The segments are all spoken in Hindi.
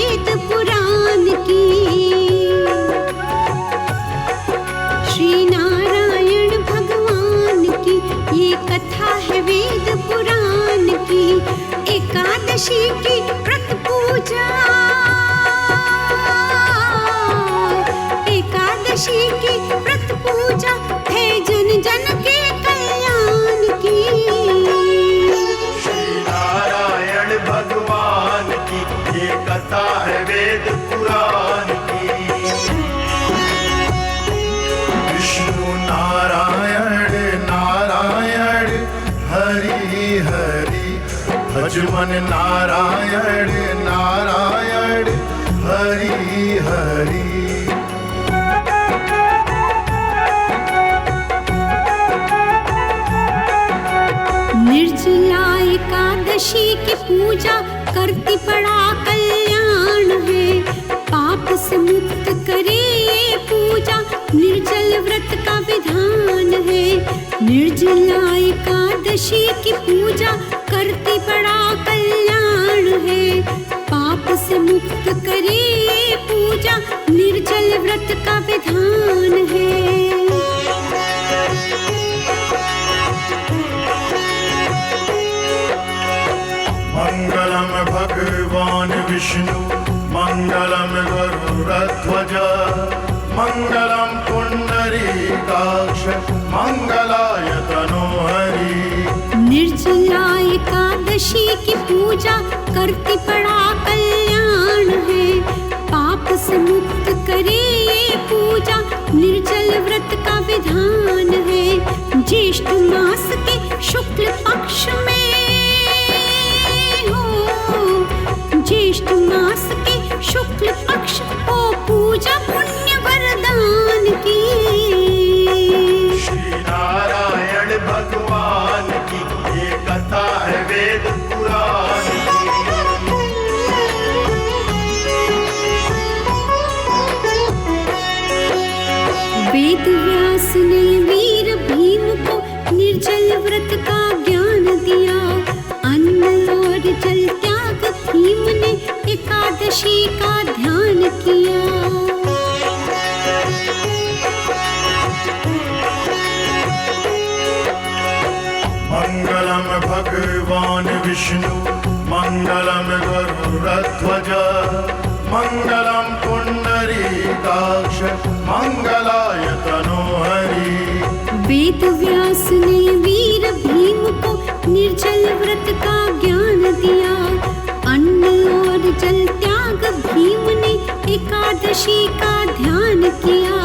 वेद पुराण की। श्री नारायण भगवान की ये कथा है वेद पुराण की। एकादशी की व्रत पूजा, एकादशी की व्रत पूजा है जन जन के कल्याण की। श्री नारायण भगवान की ये कथा है वेद पुराण की। विष्णु नारायण नारायण हरि हरि, भज मन नारायण नारायण हरि हरि। निर्जला एकादशी की पूजा करती बड़ा कल्याण है। पाप से मुक्त करे ये पूजा निर्जल व्रत का विधान है। निर्जला एकादशी की पूजा करती बड़ा कल्याण है। पाप से मुक्त करे ये पूजा निर्जल व्रत का विधान है। मंगलम भगवान विष्णु मंगलम गरुड़ध्वज, मंगलम पुंडरीकाक्ष मंगलाय तनोहरि। निर्जला एकादशी की पूजा करती बड़ा कल्याण है। पाप से मुक्त करे ये पूजा निर्जल व्रत का विधान है। ज्येष्ठ मास के शुक्ल पक्ष में ज्येष्ठ मास के शुक्ल पक्ष को पूजा पुण्य वरदान की। श्री नारायण भगवान की ये कथा है वेद पुराण की। वेद व्यास ने वीर भीम को निर्जल व्रत का ज्ञान दिया। अन्न और जल त्याग भीम ने एकादशी का ध्यान किया। मंगलम भगवान विष्णु मंगलम गरुड़ध्वज, मंगलम पुंडरीकाक्ष मंगलाय तनोहरि। वेद व्यास ने वीर भीम को निर्जल व्रत का ज्ञान दिया। अन्न और जल त्याग भीम ने एकादशी का ध्यान किया।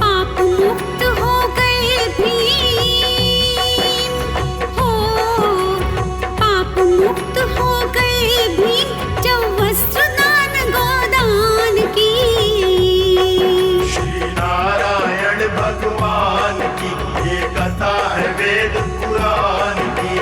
पाप मुक्त हो गए भीम, हो पाप मुक्त हो गए भीम जब वस्त्र दान गोदान की। श्री नारायण भगवान की ये कथा है वेद पुराण की।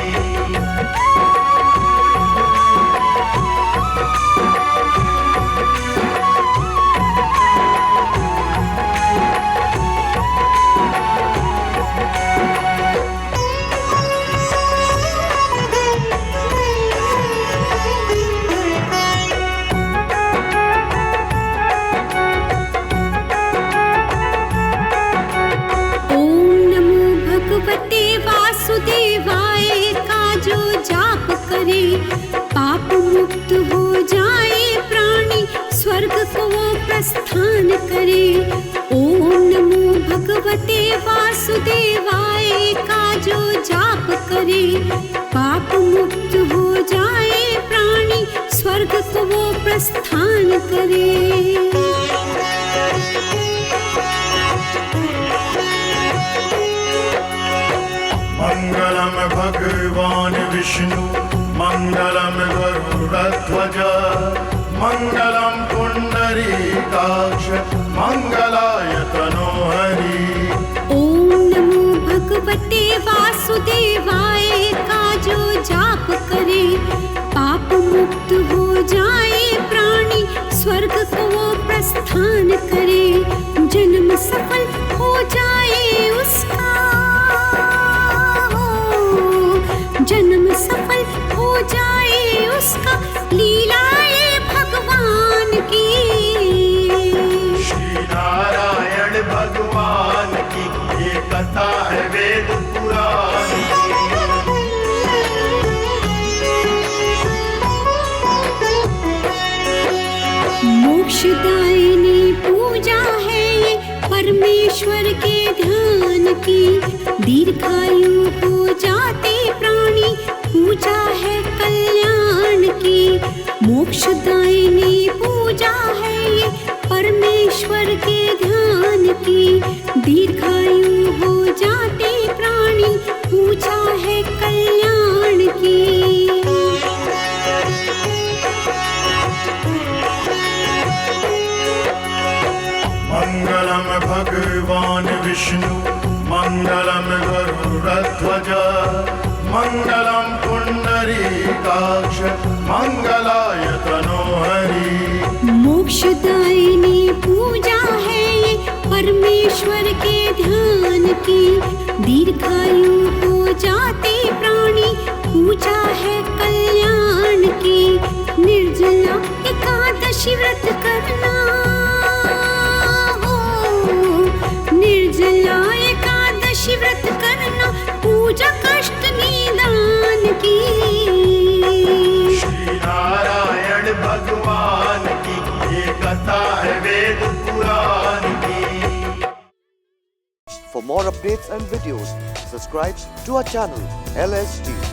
वासुदेवाय का जो जाप करे पाप मुक्त हो जाए प्राणी, स्वर्ग को वो प्रस्थान करे। ओम नमो भगवते वासुदेवाय का जो जाप करे पाप मुक्त हो जाए प्राणी, स्वर्ग को वो प्रस्थान करे। मंगलम भगवान विष्णु मंगलम गरुड़ध्वज, मंगलम पुंडरीकाक्ष मंगलाय तनोहरि। ओम नमो भगवते वासुदेवाय का जो जाप करे पाप मुक्त हो जाए प्राणी, स्वर्ग को वो प्रस्थान करे। जन्म सफल हो जाए उसका, जन्म सफल हो जाए उसका, लीलाए भगवान मोक्षदायिनी पूजा है ये परमेश्वर के ध्यान की। दीर्घायु हो जाते प्राणी, पूजा है कल्याण की। मोक्षदायिनी पूजा है ये परमेश्वर के ध्यान की। दीर्घायु हो जाते प्राणी, पूजा है कल्याण की। मंगलम भगवान विष्णु, मंगलम गरुड़ध्वज, मंगलम पुंडरीकाक्ष, मंगलाय तनोहरि। मोक्षदायिनी पूजा है ये परमेश्वर के ध्यान की। दीर्घायु हो जाते प्राणी, पूजा है कल्याण की। निर्जला एकादशी व्रत करना हो, निर्जला एकादशी व्रत करना, पूजा कष्ट निदान की। श्री नारायण भगवान की ये कथा है वेद पुराण की। For more updates and videos, subscribe to our channel LST.